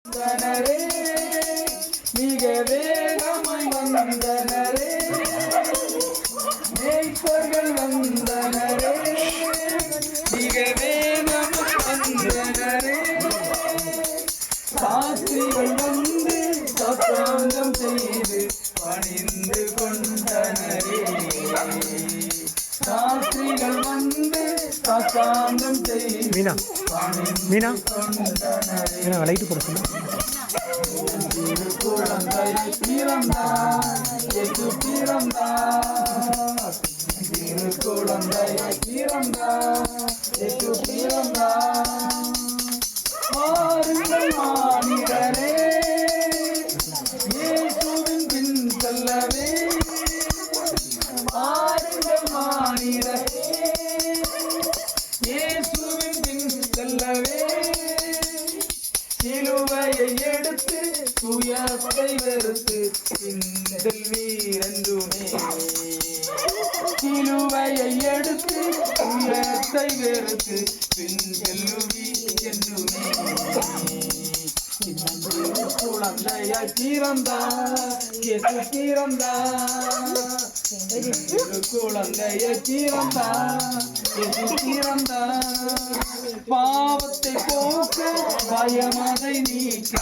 வந்தனரே மிக வேகமாய் வந்தனரே மேய்ப்பர்கள் வந்தனரே மிக வேகமாய் வந்தனரே சாஸ்திரிகள் வந்து சத்தாங்கம் செய்து பணிந்து கொண்டனரே சாஸ்திரிகள் வந்து சத்தாங்கம் செய்து மீனா மீனா கொண்டனரே மீனா லைட்டு போட சொல்லு. குழந்தை பிறந்தார் இயேசு பிறந்தார் குழந்தை பிறந்தார் இயேசு பிறந்தார் மாறுங்கள் மானிடரே இயேசுவின் பின் செல்லவே மாறுங்கள் மானிடரே இயேசுவின் பின் செல்லவே சிலுவையை எடுத்து துயரத்தை வெறுத்து பின்னல் வீரந்துமே சிலுவையை எடுத்து துயரத்தை வெறுத்து பின்னல் வீரந்துமே குழந்தையாய் பிறந்தார் இயேசு பிறந்தார் குழந்தையாய் பிறந்தார் இயேசு பிறந்தார் பாவத்தை போக்க பயமதை நீக்க